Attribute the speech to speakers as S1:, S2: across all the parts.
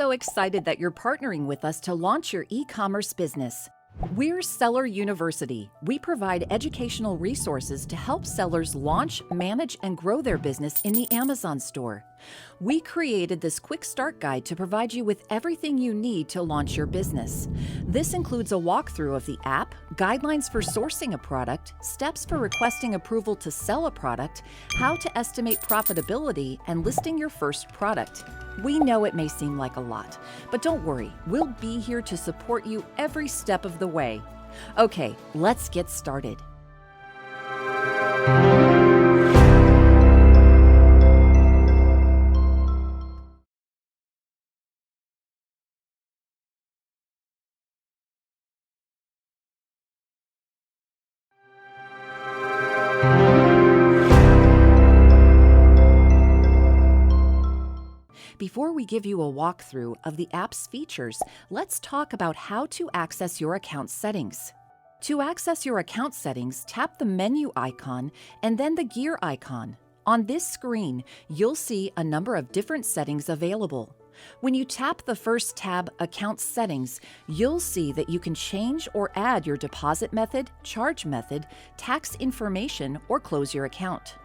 S1: so excited that you're partnering with us to launch your e-commerce business. We're Seller University. We provide educational resources to help sellers launch, manage, and grow their business in the Amazon store. We created this quick start guide to provide you with everything you need to launch your business. This includes a walkthrough of the app, guidelines for sourcing a product, steps for requesting approval to sell a product, how to estimate profitability, and listing your first product. We know it may seem like a lot, but don't worry, we'll be here to support you every step of the way. Okay, let's get started. Before we give you a walkthrough of the app's features, let's talk about how to access your account settings. To access your account settings, tap the menu icon and then the gear icon. On this screen, you'll see a number of different settings available. When you tap the first tab, Account Settings, you'll see that you can change or add your deposit method, charge method, tax information, or close your account.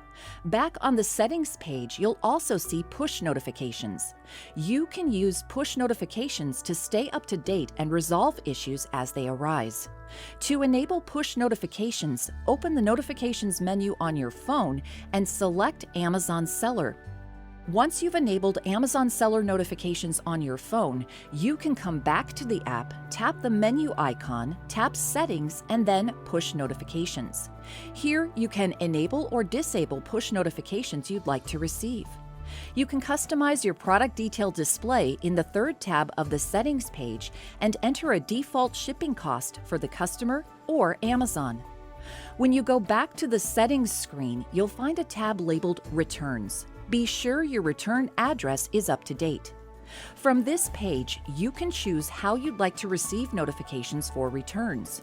S1: Back on the Settings page, you'll also see push notifications. You can use push notifications to stay up to date and resolve issues as they arise. To enable push notifications, open the Notifications menu on your phone and select Amazon Seller. Once you've enabled Amazon Seller notifications on your phone, you can come back to the app, tap the menu icon, tap Settings, and then Push Notifications. Here, you can enable or disable push notifications you'd like to receive. You can customize your product detail display in the third tab of the Settings page and enter a default shipping cost for the customer or Amazon. When you go back to the Settings screen, you'll find a tab labeled Returns. Be sure your return address is up to date. From this page, you can choose how you'd like to receive notifications for returns.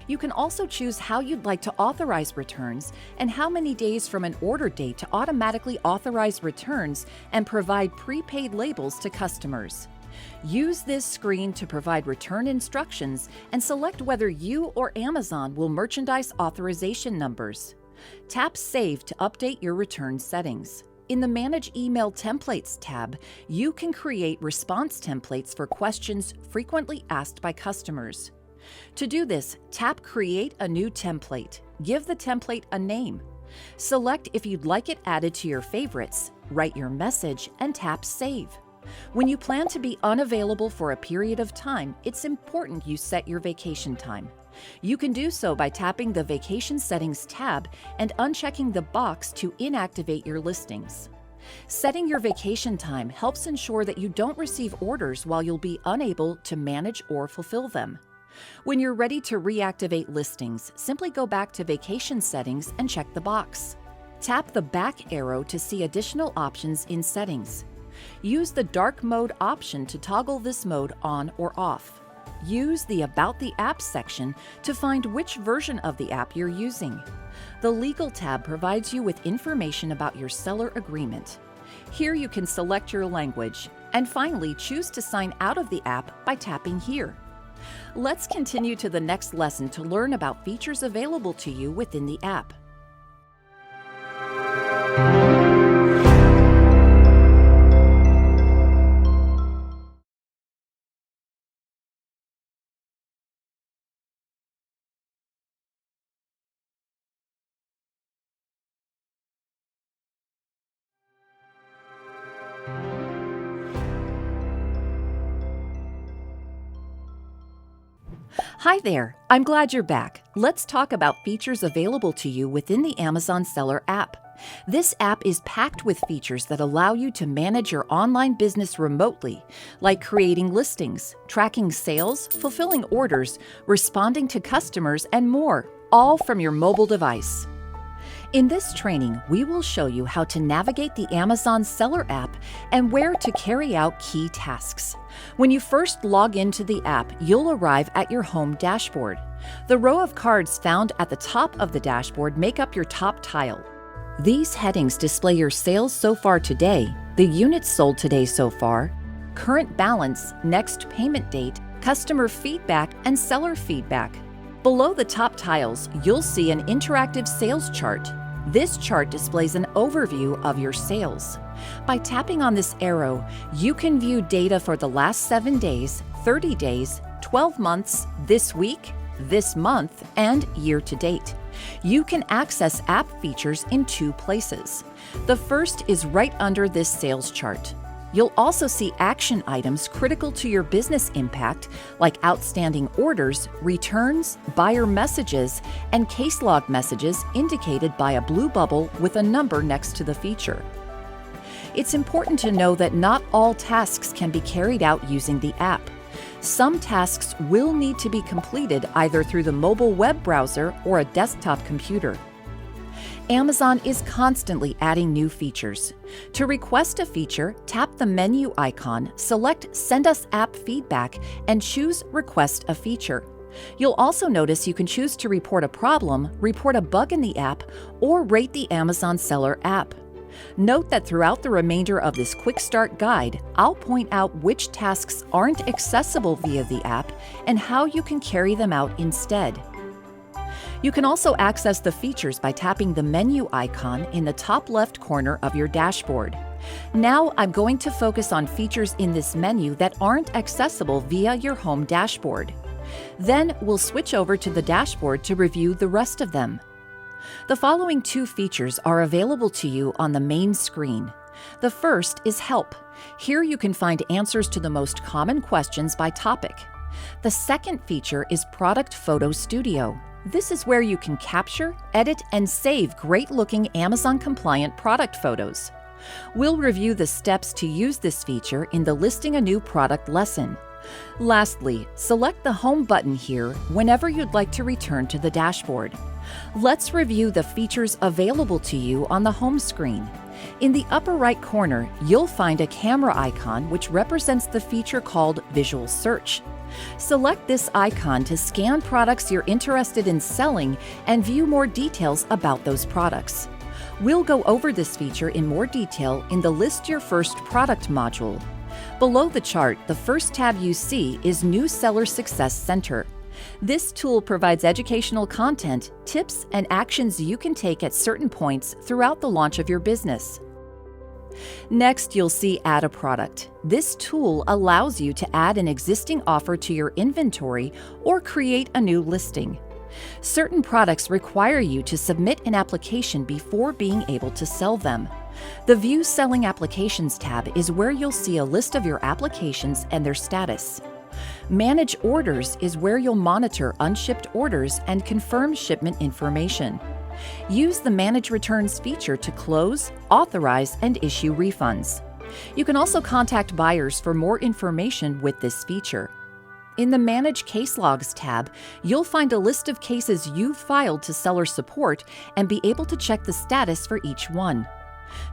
S1: You can also choose how you'd like to authorize returns and how many days from an order date to automatically authorize returns and provide prepaid labels to customers. Use this screen to provide return instructions and select whether you or Amazon will merchandise authorization numbers. Tap Save to update your return settings. In the Manage Email Templates tab, you can create response templates for questions frequently asked by customers. To do this, tap Create a new template. Give the template a name. Select if you'd like it added to your favorites, write your message, and tap Save. When you plan to be unavailable for a period of time, it's important you set your vacation time. You can do so by tapping the Vacation Settings tab and unchecking the box to inactivate your listings. Setting your vacation time helps ensure that you don't receive orders while you'll be unable to manage or fulfill them. When you're ready to reactivate listings, simply go back to Vacation Settings and check the box. Tap the back arrow to see additional options in Settings. Use the Dark Mode option to toggle this mode on or off. Use the About the App section to find which version of the app you're using. The Legal tab provides you with information about your seller agreement. Here you can select your language, and finally choose to sign out of the app by tapping here. Let's continue to the next lesson to learn about features available to you within the app. Hi there, I'm glad you're back. Let's talk about features available to you within the Amazon Seller app. This app is packed with features that allow you to manage your online business remotely, like creating listings, tracking sales, fulfilling orders, responding to customers, and more, all from your mobile device. In this training, we will show you how to navigate the Amazon Seller app and where to carry out key tasks. When you first log into the app, you'll arrive at your home dashboard. The row of cards found at the top of the dashboard make up your top tile. These headings display your sales so far today, the units sold today so far, current balance, next payment date, customer feedback, and seller feedback. Below the top tiles, you'll see an interactive sales chart. This chart displays an overview of your sales. By tapping on this arrow, you can view data for the last 7 days, 30 days, 12 months, this week, this month, and year to date. You can access app features in 2 places. The first is right under this sales chart. You'll also see action items critical to your business impact, like outstanding orders, returns, buyer messages, and case log messages indicated by a blue bubble with a number next to the feature. It's important to know that not all tasks can be carried out using the app. Some tasks will need to be completed either through the mobile web browser or a desktop computer. Amazon is constantly adding new features. To request a feature, tap the menu icon, select Send Us App Feedback, and choose Request a Feature. You'll also notice you can choose to report a problem, report a bug in the app, or rate the Amazon seller app. Note that throughout the remainder of this Quick Start guide, I'll point out which tasks aren't accessible via the app and how you can carry them out instead. You can also access the features by tapping the menu icon in the top left corner of your dashboard. Now I'm going to focus on features in this menu that aren't accessible via your home dashboard. Then we'll switch over to the dashboard to review the rest of them. The following 2 features are available to you on the main screen. The first is Help. Here you can find answers to the most common questions by topic. The second feature is Product Photo Studio. This is where you can capture, edit, and save great-looking Amazon-compliant product photos. We'll review the steps to use this feature in the Listing a New Product lesson. Lastly, select the Home button here whenever you'd like to return to the dashboard. Let's review the features available to you on the home screen. In the upper right corner, you'll find a camera icon which represents the feature called Visual Search. Select this icon to scan products you're interested in selling and view more details about those products. We'll go over this feature in more detail in the List Your First Product module. Below the chart, the first tab you see is New Seller Success Center. This tool provides educational content, tips, and actions you can take at certain points throughout the launch of your business. Next, you'll see Add a Product. This tool allows you to add an existing offer to your inventory or create a new listing. Certain products require you to submit an application before being able to sell them. The View Selling Applications tab is where you'll see a list of your applications and their status. Manage Orders is where you'll monitor unshipped orders and confirm shipment information. Use the Manage Returns feature to close, authorize, and issue refunds. You can also contact buyers for more information with this feature. In the Manage Case Logs tab, you'll find a list of cases you've filed to seller support and be able to check the status for each one.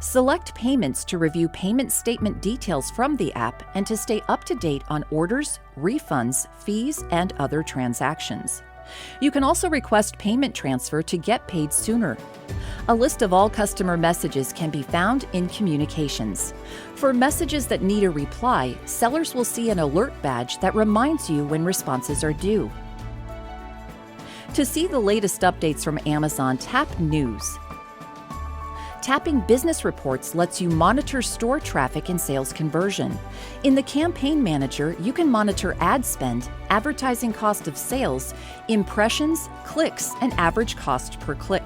S1: Select Payments to review payment statement details from the app and to stay up to date on orders, refunds, fees, and other transactions. You can also request payment transfer to get paid sooner. A list of all customer messages can be found in Communications. For messages that need a reply, sellers will see an alert badge that reminds you when responses are due. To see the latest updates from Amazon, tap News. Tapping Business Reports lets you monitor store traffic and sales conversion. In the Campaign Manager, you can monitor ad spend, advertising cost of sales, impressions, clicks, and average cost per click.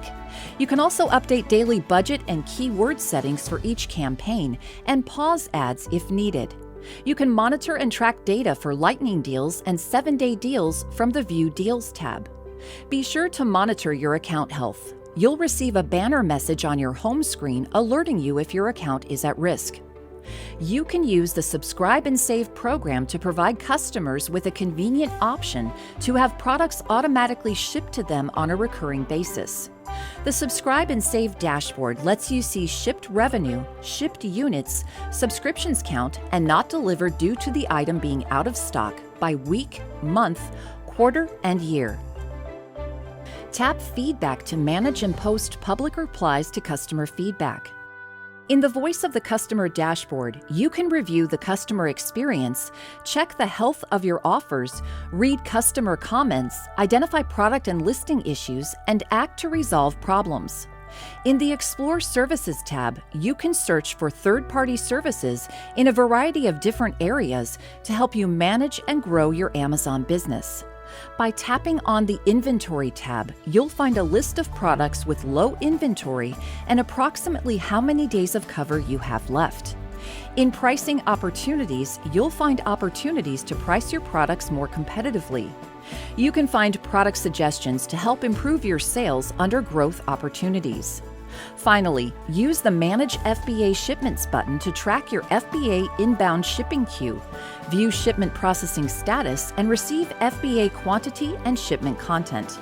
S1: You can also update daily budget and keyword settings for each campaign and pause ads if needed. You can monitor and track data for lightning deals and 7-day deals from the View Deals tab. Be sure to monitor your account health. You'll receive a banner message on your home screen alerting you if your account is at risk. You can use the Subscribe and Save program to provide customers with a convenient option to have products automatically shipped to them on a recurring basis. The Subscribe and Save dashboard lets you see shipped revenue, shipped units, subscriptions count, and not delivered due to the item being out of stock by week, month, quarter, and year. Tap Feedback to manage and post public replies to customer feedback. In the Voice of the Customer dashboard, you can review the customer experience, check the health of your offers, read customer comments, identify product and listing issues, and act to resolve problems. In the Explore Services tab, you can search for third-party services in a variety of different areas to help you manage and grow your Amazon business. By tapping on the Inventory tab, you'll find a list of products with low inventory and approximately how many days of cover you have left. In Pricing Opportunities, you'll find opportunities to price your products more competitively. You can find product suggestions to help improve your sales under Growth Opportunities. Finally, use the Manage FBA Shipments button to track your FBA inbound shipping queue, view shipment processing status, and receive FBA quantity and shipment content.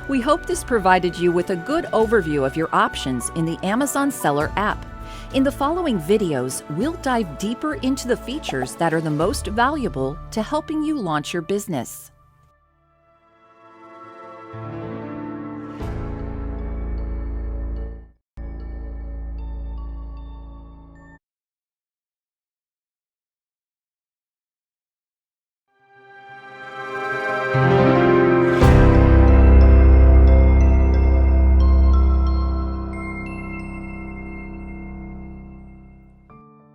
S1: We hope this provided you with a good overview of your options in the Amazon Seller app. In the following videos, we'll dive deeper into the features that are the most valuable to helping you launch your business.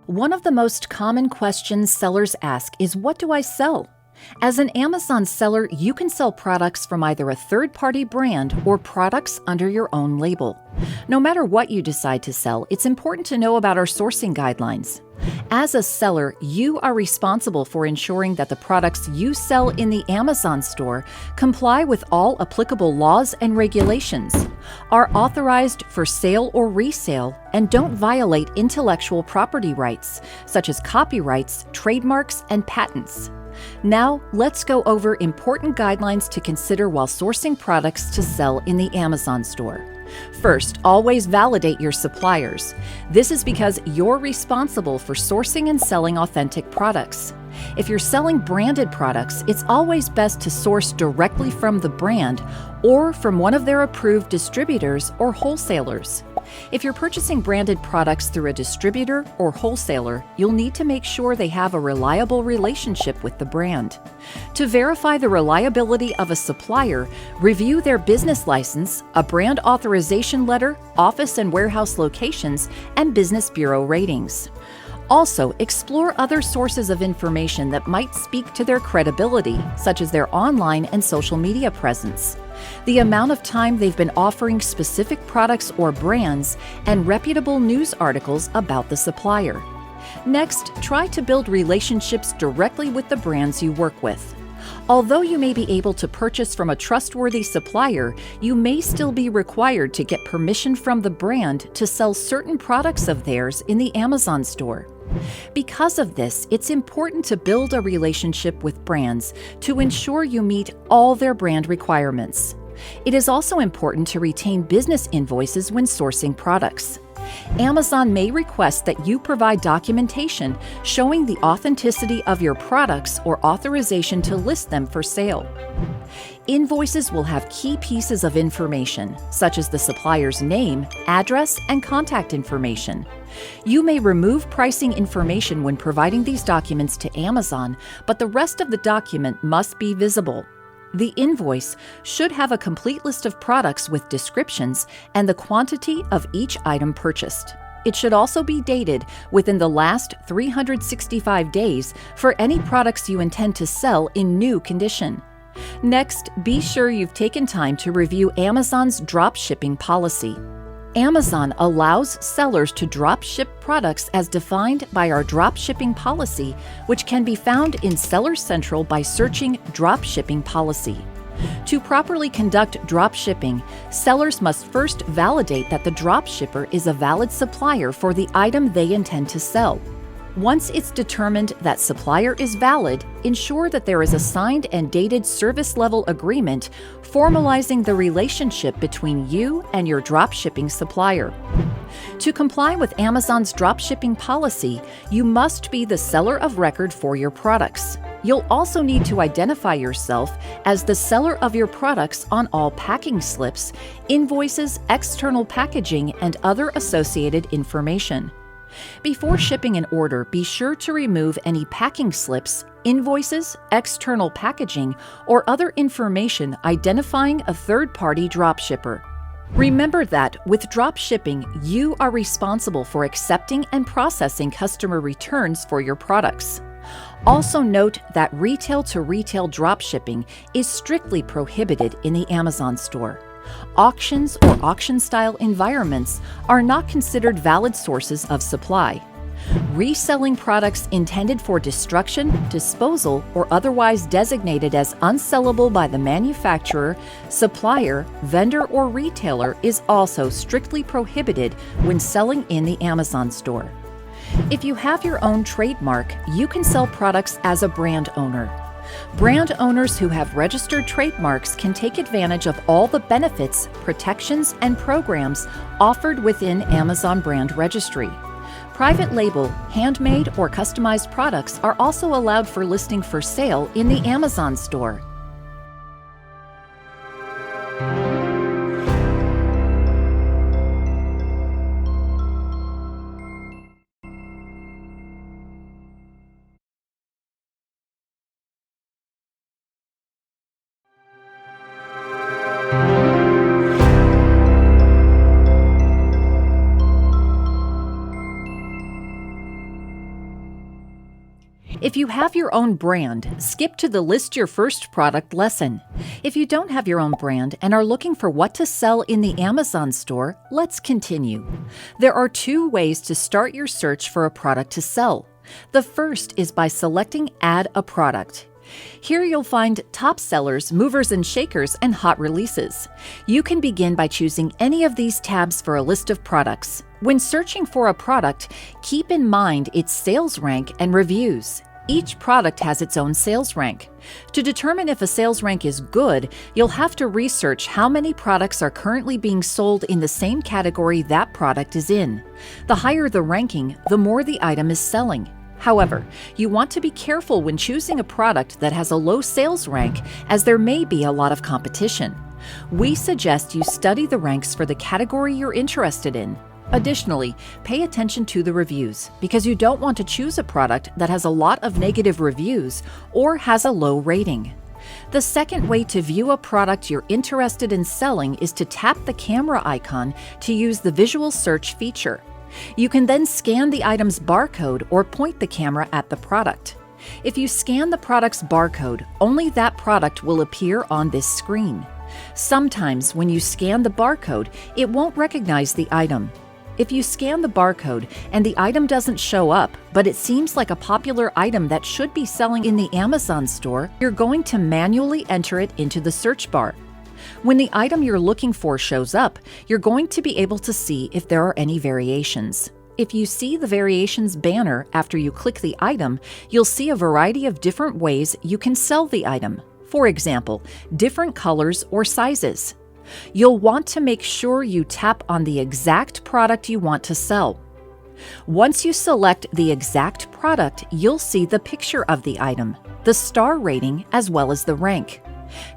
S1: One of the most common questions sellers ask is, what do I sell? As an Amazon seller, you can sell products from either a third-party brand or products under your own label. No matter what you decide to sell, it's important to know about our sourcing guidelines. As a seller, you are responsible for ensuring that the products you sell in the Amazon store comply with all applicable laws and regulations, are authorized for sale or resale, and don't violate intellectual property rights, such as copyrights, trademarks, and patents. Now, let's go over important guidelines to consider while sourcing products to sell in the Amazon store. First, always validate your suppliers. This is because you're responsible for sourcing and selling authentic products. If you're selling branded products, it's always best to source directly from the brand or from one of their approved distributors or wholesalers. If you're purchasing branded products through a distributor or wholesaler, you'll need to make sure they have a reliable relationship with the brand. To verify the reliability of a supplier, review their business license, a brand authorization letter, office and warehouse locations, and business bureau ratings. Also, explore other sources of information that might speak to their credibility, such as their online and social media presence, the amount of time they've been offering specific products or brands, and reputable news articles about the supplier. Next, try to build relationships directly with the brands you work with. Although you may be able to purchase from a trustworthy supplier, you may still be required to get permission from the brand to sell certain products of theirs in the Amazon store. Because of this, it's important to build a relationship with brands to ensure you meet all their brand requirements. It is also important to retain business invoices when sourcing products. Amazon may request that you provide documentation showing the authenticity of your products or authorization to list them for sale. Invoices will have key pieces of information, such as the supplier's name, address, and contact information. You may remove pricing information when providing these documents to Amazon, but the rest of the document must be visible. The invoice should have a complete list of products with descriptions and the quantity of each item purchased. It should also be dated within the last 365 days for any products you intend to sell in new condition. Next, be sure you've taken time to review Amazon's drop shipping policy. Amazon allows sellers to drop ship products as defined by our drop shipping policy, which can be found in Seller Central by searching Drop Shipping Policy. To properly conduct drop shipping, sellers must first validate that the drop shipper is a valid supplier for the item they intend to sell. Once it's determined that supplier is valid, ensure that there is a signed and dated service level agreement formalizing the relationship between you and your dropshipping supplier. To comply with Amazon's dropshipping policy, you must be the seller of record for your products. You'll also need to identify yourself as the seller of your products on all packing slips, invoices, external packaging, and other associated information. Before shipping an order, be sure to remove any packing slips, invoices, external packaging, or other information identifying a third-party dropshipper. Remember that with drop shipping, you are responsible for accepting and processing customer returns for your products. Also note that retail-to-retail drop shipping is strictly prohibited in the Amazon store. Auctions or auction-style environments are not considered valid sources of supply. Reselling products intended for destruction, disposal, or otherwise designated as unsellable by the manufacturer, supplier, vendor, or retailer is also strictly prohibited when selling in the Amazon store. If you have your own trademark, you can sell products as a brand owner. Brand owners who have registered trademarks can take advantage of all the benefits, protections, and programs offered within Amazon Brand Registry. Private label, handmade, or customized products are also allowed for listing for sale in the Amazon store. If you have your own brand, skip to the List Your First Product lesson. If you don't have your own brand and are looking for what to sell in the Amazon store, let's continue. There are two ways to start your search for a product to sell. The first is by selecting Add a Product. Here you'll find top sellers, movers and shakers, and hot releases. You can begin by choosing any of these tabs for a list of products. When searching for a product, keep in mind its sales rank and reviews. Each product has its own sales rank. To determine if a sales rank is good, you'll have to research how many products are currently being sold in the same category that product is in. The higher the ranking, the more the item is selling. However, you want to be careful when choosing a product that has a low sales rank, as there may be a lot of competition. We suggest you study the ranks for the category you're interested in. Additionally, pay attention to the reviews, because you don't want to choose a product that has a lot of negative reviews or has a low rating. The second way to view a product you're interested in selling is to tap the camera icon to use the visual search feature. You can then scan the item's barcode or point the camera at the product. If you scan the product's barcode, only that product will appear on this screen. Sometimes when you scan the barcode, it won't recognize the item. If you scan the barcode and the item doesn't show up, but it seems like a popular item that should be selling in the Amazon store, you're going to manually enter it into the search bar. When the item you're looking for shows up, you're going to be able to see if there are any variations. If you see the variations banner after you click the item, you'll see a variety of different ways you can sell the item. For example, different colors or sizes. You'll want to make sure you tap on the exact product you want to sell. Once you select the exact product, you'll see the picture of the item, the star rating, as well as the rank.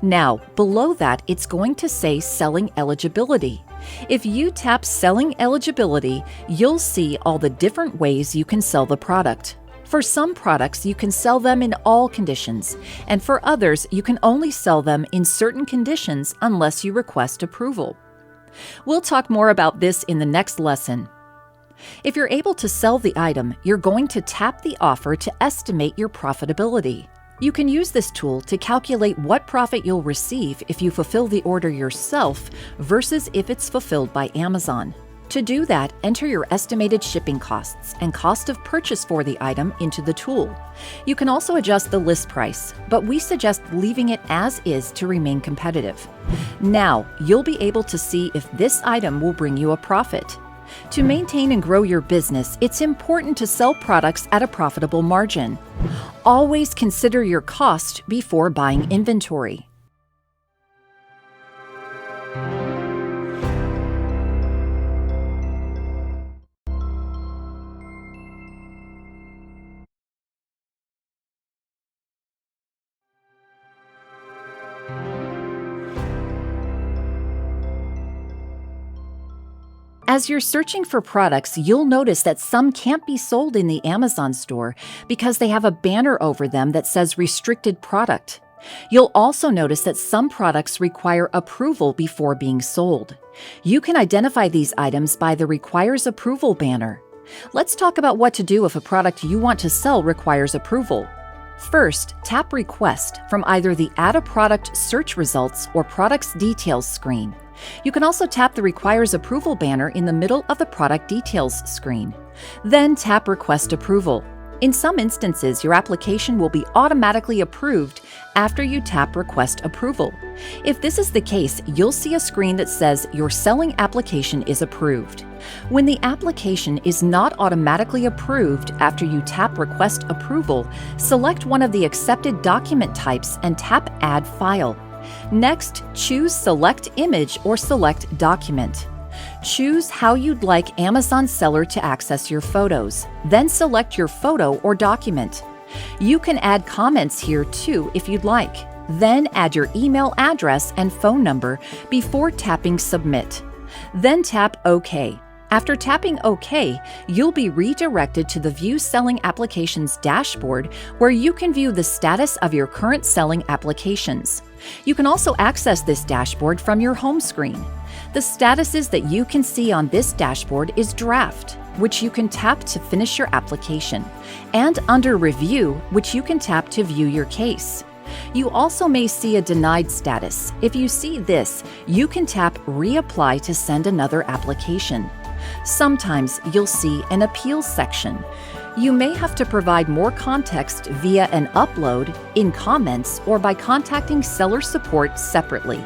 S1: Now, below that, it's going to say Selling Eligibility. If you tap Selling Eligibility, you'll see all the different ways you can sell the product. For some products, you can sell them in all conditions, and for others, you can only sell them in certain conditions unless you request approval. We'll talk more about this in the next lesson. If you're able to sell the item, you're going to tap the offer to estimate your profitability. You can use this tool to calculate what profit you'll receive if you fulfill the order yourself versus if it's fulfilled by Amazon. To do that, enter your estimated shipping costs and cost of purchase for the item into the tool. You can also adjust the list price, but we suggest leaving it as is to remain competitive. Now, you'll be able to see if this item will bring you a profit. To maintain and grow your business, it's important to sell products at a profitable margin. Always consider your cost before buying inventory. As you're searching for products, you'll notice that some can't be sold in the Amazon store because they have a banner over them that says restricted product. You'll also notice that some products require approval before being sold. You can identify these items by the Requires Approval banner. Let's talk about what to do if a product you want to sell requires approval. First, tap Request from either the Add a Product search results or Products Details screen. You can also tap the Requires Approval banner in the middle of the Product Details screen. Then tap Request Approval. In some instances, your application will be automatically approved after you tap Request Approval. If this is the case, you'll see a screen that says your selling application is approved. When the application is not automatically approved after you tap Request Approval, select one of the accepted document types and tap Add File. Next, choose Select Image or Select Document. Choose how you'd like Amazon seller to access your photos. Then select your photo or document. You can add comments here too if you'd like. Then add your email address and phone number before tapping Submit. Then tap OK. After tapping OK, you'll be redirected to the View Selling Applications dashboard where you can view the status of your current selling applications. You can also access this dashboard from your home screen. The statuses that you can see on this dashboard is Draft, which you can tap to finish your application, and under Review, which you can tap to view your case. You also may see a denied status. If you see this, you can tap Reapply to send another application. Sometimes you'll see an Appeals section. You may have to provide more context via an upload, in comments, or by contacting seller support separately.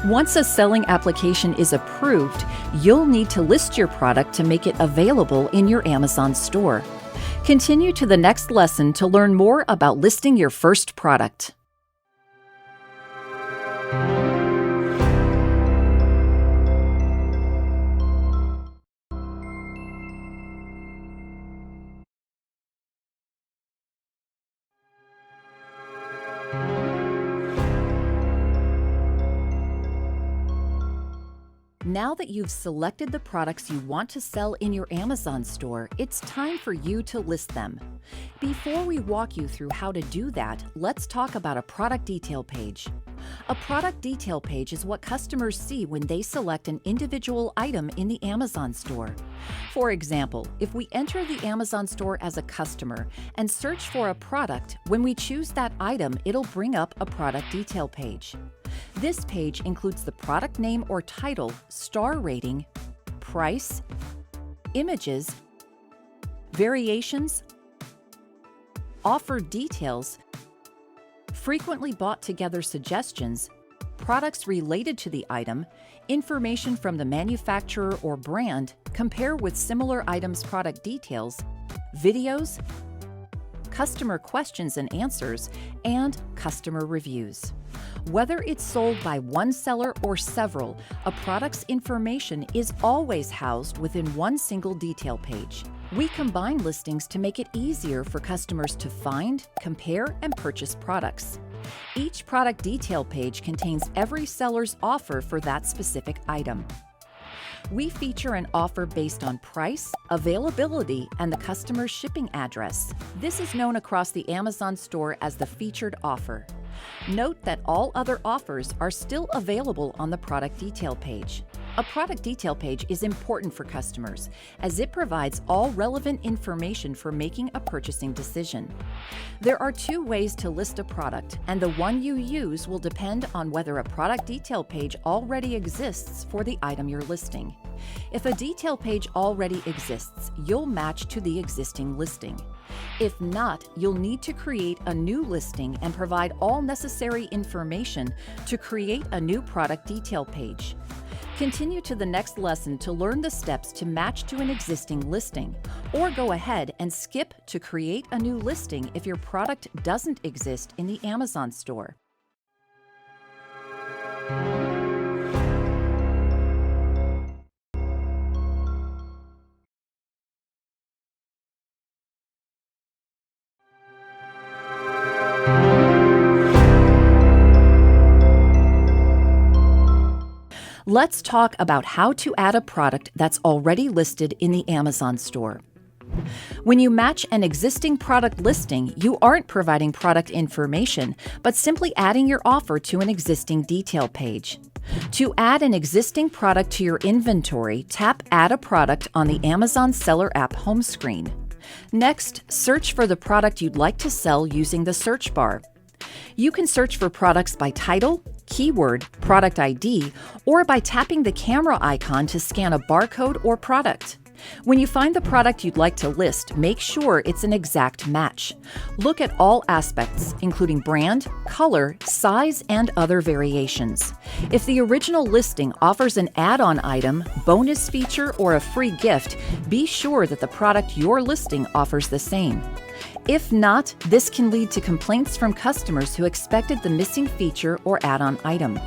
S1: Once a selling application is approved, you'll need to list your product to make it available in your Amazon store. Continue to the next lesson to learn more about listing your first product. Now that you've selected the products you want to sell in your Amazon store, it's time for you to list them. Before we walk you through how to do that, let's talk about a product detail page. A product detail page is what customers see when they select an individual item in the Amazon store. For example, if we enter the Amazon store as a customer and search for a product, when we choose that item, it'll bring up a product detail page. This page includes the product name or title, star rating, price, images, variations, offer details, frequently bought together suggestions, products related to the item, information from the manufacturer or brand, compare with similar items' product details, videos, customer questions and answers, and customer reviews. Whether it's sold by one seller or several, a product's information is always housed within one single detail page. We combine listings to make it easier for customers to find, compare, and purchase products. Each product detail page contains every seller's offer for that specific item. We feature an offer based on price, availability, and the customer's shipping address. This is known across the Amazon store as the featured offer. Note that all other offers are still available on the product detail page. A product detail page is important for customers as it provides all relevant information for making a purchasing decision. There are two ways to list a product, and the one you use will depend on whether a product detail page already exists for the item you're listing. If a detail page already exists, you'll match to the existing listing. If not, you'll need to create a new listing and provide all necessary information to create a new product detail page. Continue to the next lesson to learn the steps to match to an existing listing, or go ahead and skip to create a new listing if your product doesn't exist in the Amazon store. Let's talk about how to add a product that's already listed in the Amazon store. When you match an existing product listing, you aren't providing product information, but simply adding your offer to an existing detail page. To add an existing product to your inventory, tap Add a Product on the Amazon Seller app home screen. Next, search for the product you'd like to sell using the search bar. You can search for products by title, keyword, product ID, or by tapping the camera icon to scan a barcode or product. When you find the product you'd like to list, make sure it's an exact match. Look at all aspects, including brand, color, size, and other variations. If the original listing offers an add-on item, bonus feature, or a free gift, be sure that the product you're listing offers the same. If not, this can lead to complaints from customers who expected the missing feature or add-on item.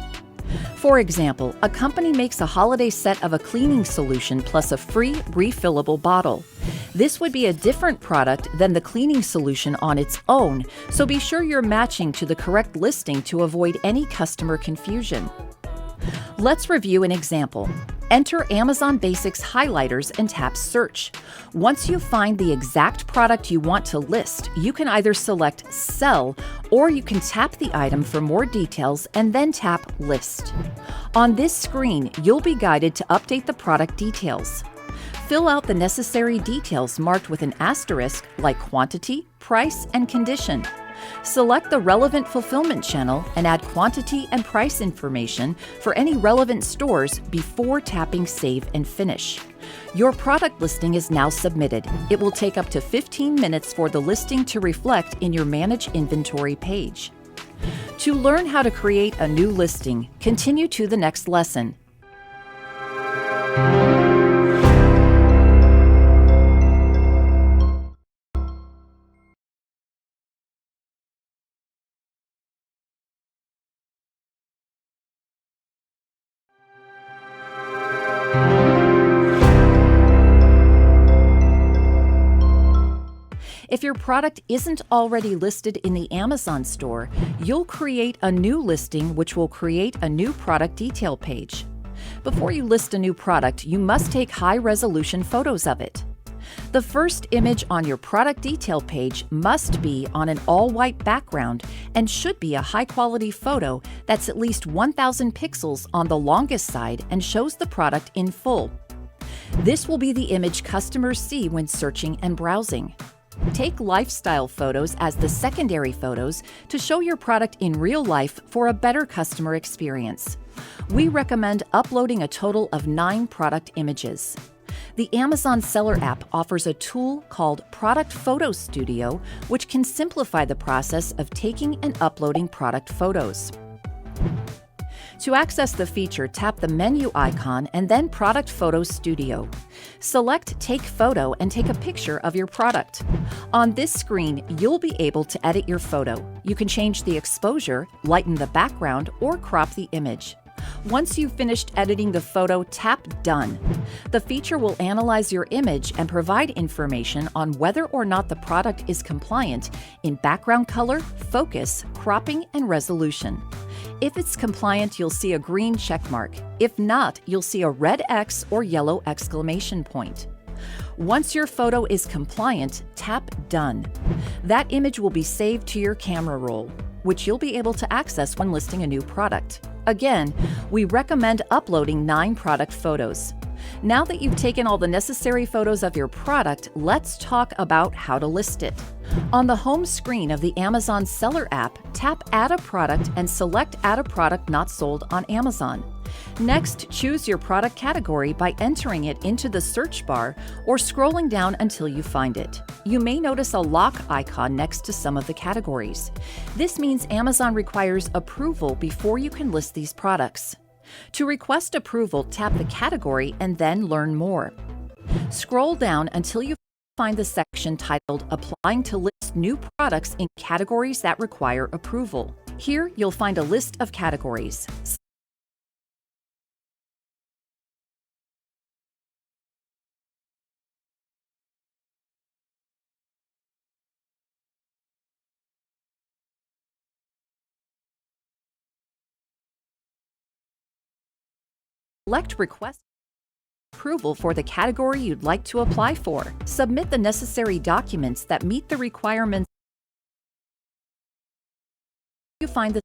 S1: For example, a company makes a holiday set of a cleaning solution plus a free refillable bottle. This would be a different product than the cleaning solution on its own, so be sure you're matching to the correct listing to avoid any customer confusion. Let's review an example. Enter Amazon Basics highlighters and tap Search. Once you find the exact product you want to list, you can either select Sell or you can tap the item for more details and then tap List. On this screen, you'll be guided to update the product details. Fill out the necessary details marked with an asterisk like quantity, price, and condition. Select the relevant fulfillment channel and add quantity and price information for any relevant stores before tapping Save and Finish. Your product listing is now submitted. It will take up to 15 minutes for the listing to reflect in your Manage Inventory page. To learn how to create a new listing, continue to the next lesson. If your product isn't already listed in the Amazon store, you'll create a new listing which will create a new product detail page. Before you list a new product, you must take high-resolution photos of it. The first image on your product detail page must be on an all-white background and should be a high-quality photo that's at least 1,000 pixels on the longest side and shows the product in full. This will be the image customers see when searching and browsing. Take lifestyle photos as the secondary photos to show your product in real life for a better customer experience. We recommend uploading a total of 9 product images. The Amazon Seller app offers a tool called Product Photo Studio, which can simplify the process of taking and uploading product photos. To access the feature, tap the menu icon and then Product Photo Studio. Select Take Photo and take a picture of your product. On this screen, you'll be able to edit your photo. You can change the exposure, lighten the background, or crop the image. Once you've finished editing the photo, tap Done. The feature will analyze your image and provide information on whether or not the product is compliant in background color, focus, cropping, and resolution. If it's compliant, you'll see a green check mark. If not, you'll see a red X or yellow exclamation point. Once your photo is compliant, tap Done. That image will be saved to your camera roll, which you'll be able to access when listing a new product. Again, we recommend uploading 9 product photos. Now that you've taken all the necessary photos of your product, let's talk about how to list it. On the home screen of the Amazon Seller app, tap Add a Product and select Add a Product Not Sold on Amazon. Next, choose your product category by entering it into the search bar or scrolling down until you find it. You may notice a lock icon next to some of the categories. This means Amazon requires approval before you can list these products. To request approval, tap the category and then Learn More. Scroll down until you find the section titled Applying to List New Products in Categories That Require Approval. Here, you'll find a list of categories. Select Request approval for the category you'd like to apply for. Submit the necessary documents that meet the requirements. You find the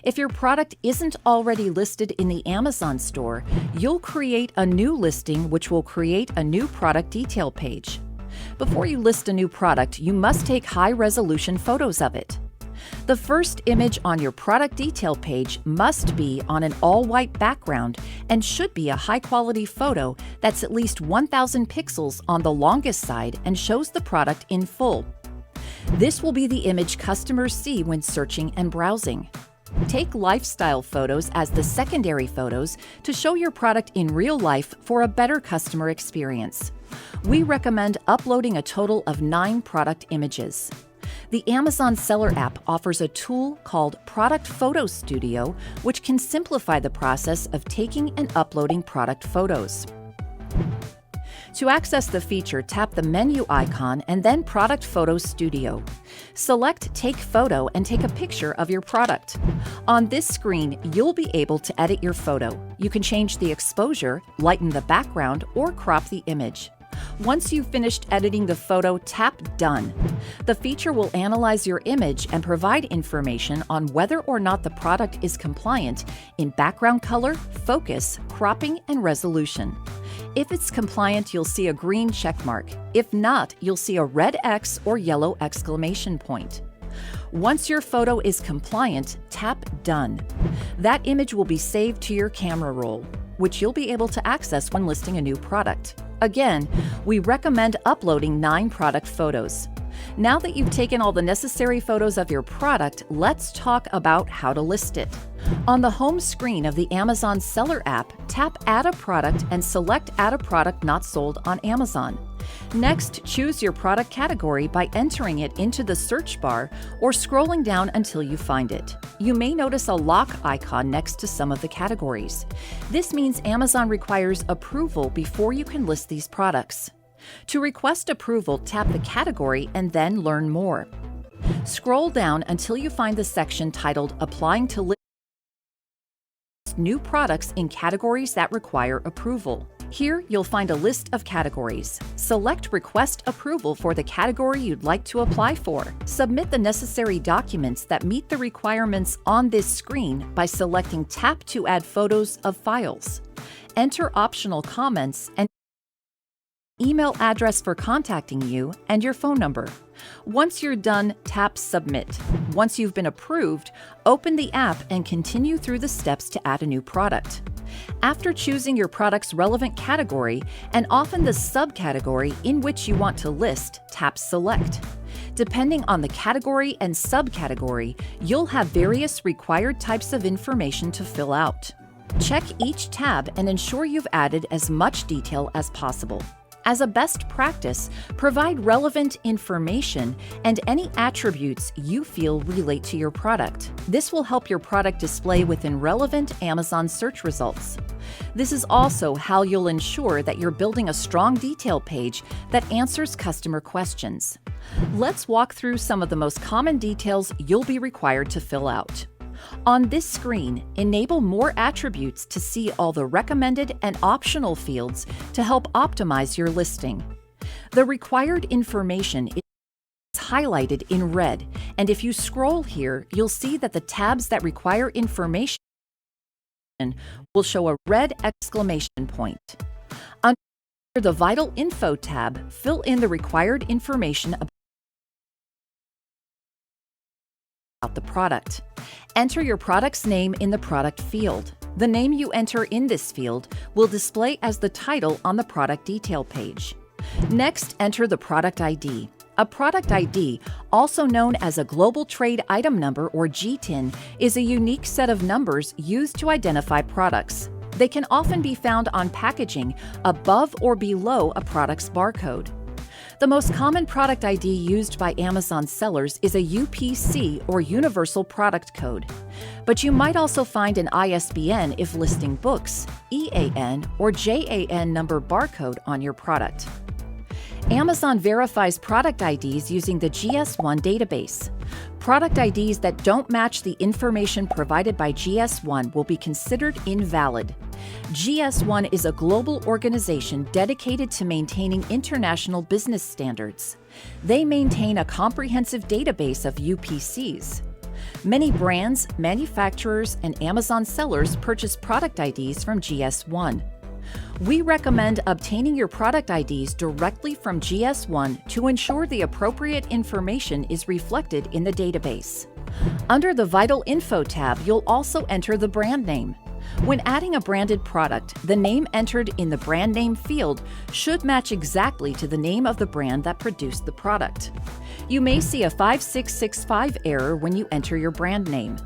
S1: If your product isn't already listed in the Amazon store, you'll create a new listing which will create a new product detail page. Before you list a new product, you must take high-resolution photos of it. The first image on your product detail page must be on an all-white background and should be a high-quality photo that's at least 1,000 pixels on the longest side and shows the product in full. This will be the image customers see when searching and browsing. Take lifestyle photos as the secondary photos to show your product in real life for a better customer experience. We recommend uploading a total of 9 product images. The Amazon Seller app offers a tool called Product Photo Studio, which can simplify the process of taking and uploading product photos. To access the feature, tap the menu icon and then Product Photo Studio. Select Take Photo and take a picture of your product. On this screen, you'll be able to edit your photo. You can change the exposure, lighten the background, or crop the image. Once you've finished editing the photo, tap Done. The feature will analyze your image and provide information on whether or not the product is compliant in background color, focus, cropping, and resolution. If it's compliant, you'll see a green check mark. If not, you'll see a red X or yellow exclamation point. Once your photo is compliant, tap Done. That image will be saved to your camera roll, which you'll be able to access when listing a new product. Again, we recommend uploading 9 product photos. Now that you've taken all the necessary photos of your product, let's talk about how to list it. On the home screen of the Amazon Seller app, tap Add a Product and select Add a Product Not Sold on Amazon. Next, choose your product category by entering it into the search bar or scrolling down until you find it. You may notice a lock icon next to some of the categories. This means Amazon requires approval before you can list these products. To request approval, tap the category and then Learn More. Scroll down until you find the section titled Applying to List New Products in Categories that Require Approval. Here, you'll find a list of categories. Select Request Approval for the category you'd like to apply for. Submit the necessary documents that meet the requirements on this screen by selecting Tap to add photos of files. Enter optional comments and email address for contacting you, and your phone number. Once you're done, tap Submit. Once you've been approved, open the app and continue through the steps to add a new product. After choosing your product's relevant category, and often the subcategory in which you want to list, tap Select. Depending on the category and subcategory, you'll have various required types of information to fill out. Check each tab and ensure you've added as much detail as possible. As a best practice, provide relevant information and any attributes you feel relate to your product. This will help your product display within relevant Amazon search results. This is also how you'll ensure that you're building a strong detail page that answers customer questions. Let's walk through some of the most common details you'll be required to fill out. On this screen, enable more attributes to see all the recommended and optional fields to help optimize your listing. The required information is highlighted in red, and if you scroll here, you'll see that the tabs that require information will show a red exclamation point. Under the Vital Info tab, fill in the required information about the product. Enter your product's name in the product field. The name you enter in this field will display as the title on the product detail page. Next, enter the product ID. A product ID, also known as a Global Trade Item Number or GTIN, is a unique set of numbers used to identify products. They can often be found on packaging above or below a product's barcode. The most common product ID used by Amazon sellers is a UPC or Universal Product Code. But you might also find an ISBN if listing books, EAN, or JAN number barcode on your product. Amazon verifies product IDs using the GS1 database. Product IDs that don't match the information provided by GS1 will be considered invalid. GS1 is a global organization dedicated to maintaining international business standards. They maintain a comprehensive database of UPCs. Many brands, manufacturers, and Amazon sellers purchase product IDs from GS1. We recommend obtaining your product IDs directly from GS1 to ensure the appropriate information is reflected in the database. Under the Vital Info tab, you'll also enter the brand name. When adding a branded product, the name entered in the brand name field should match exactly to the name of the brand that produced the product. You may see a 5665 error when you enter your brand name.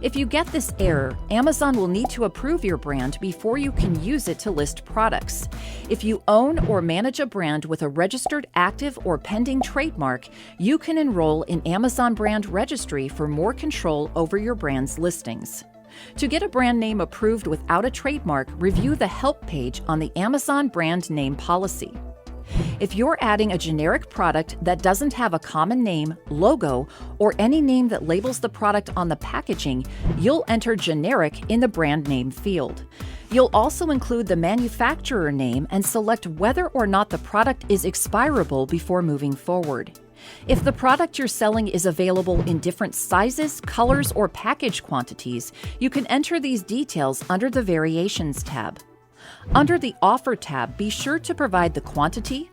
S1: If you get this error, Amazon will need to approve your brand before you can use it to list products. If you own or manage a brand with a registered active or pending trademark, you can enroll in Amazon Brand Registry for more control over your brand's listings. To get a brand name approved without a trademark, review the Help page on the Amazon Brand Name Policy. If you're adding a generic product that doesn't have a common name, logo, or any name that labels the product on the packaging, you'll enter generic in the brand name field. You'll also include the manufacturer name and select whether or not the product is expirable before moving forward. If the product you're selling is available in different sizes, colors, or package quantities, you can enter these details under the Variations tab. Under the Offer tab, be sure to provide the quantity,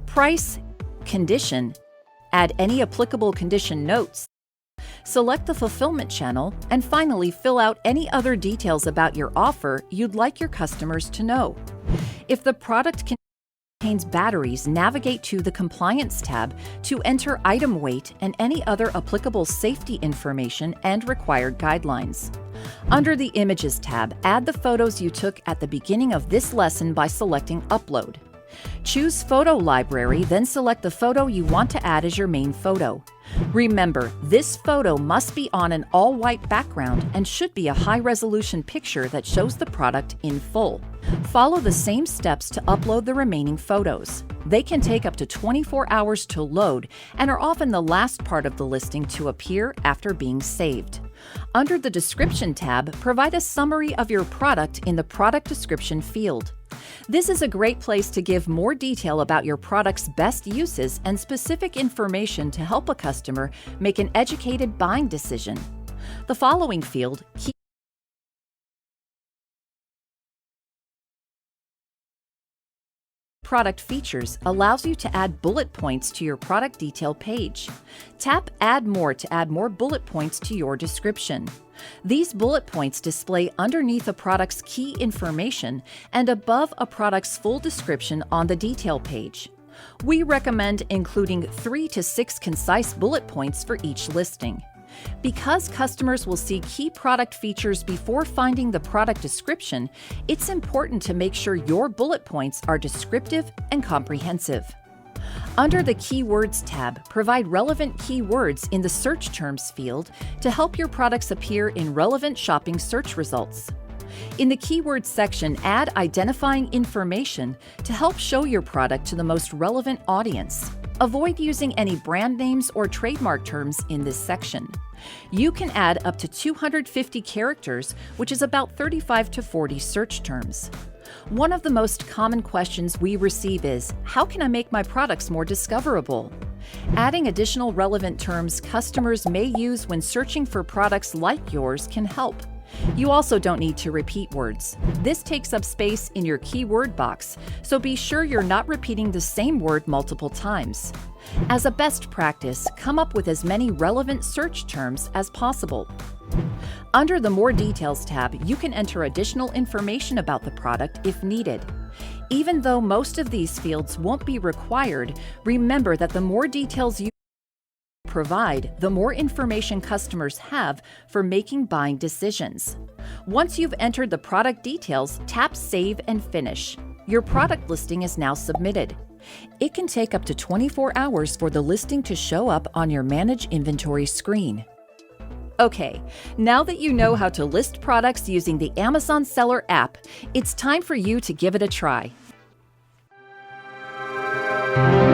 S1: price, condition, add any applicable condition notes, select the fulfillment channel, and finally fill out any other details about your offer you'd like your customers to know. If the product contains batteries, navigate to the Compliance tab to enter item weight and any other applicable safety information and required guidelines. Under the Images tab, add the photos you took at the beginning of this lesson by selecting Upload. Choose Photo Library, then select the photo you want to add as your main photo. Remember, this photo must be on an all-white background and should be a high-resolution picture that shows the product in full. Follow the same steps to upload the remaining photos. They can take up to 24 hours to load and are often the last part of the listing to appear after being saved. Under the Description tab, provide a summary of your product in the Product Description field. This is a great place to give more detail about your product's best uses and specific information to help a customer make an educated buying decision. The following field, Product Features, allows you to add bullet points to your product detail page. Tap Add More to add more bullet points to your description. These bullet points display underneath a product's key information and above a product's full description on the detail page. We recommend including 3 to 6 concise bullet points for each listing. Because customers will see key product features before finding the product description, it's important to make sure your bullet points are descriptive and comprehensive. Under the Keywords tab, provide relevant keywords in the Search Terms field to help your products appear in relevant shopping search results. In the Keywords section, add identifying information to help show your product to the most relevant audience. Avoid using any brand names or trademark terms in this section. You can add up to 250 characters, which is about 35 to 40 search terms. One of the most common questions we receive is, how can I make my products more discoverable? Adding additional relevant terms customers may use when searching for products like yours can help. You also don't need to repeat words. This takes up space in your keyword box, so be sure you're not repeating the same word multiple times. As a best practice, come up with as many relevant search terms as possible. Under the More Details tab, you can enter additional information about the product if needed. Even though most of these fields won't be required, remember that the more details you provide, the more information customers have for making buying decisions. Once you've entered the product details, tap Save and Finish. Your product listing is now submitted. It can take up to 24 hours for the listing to show up on your Manage Inventory screen. Okay, now that you know how to list products using the Amazon Seller app, it's time for you to give it a try.
S2: Пока.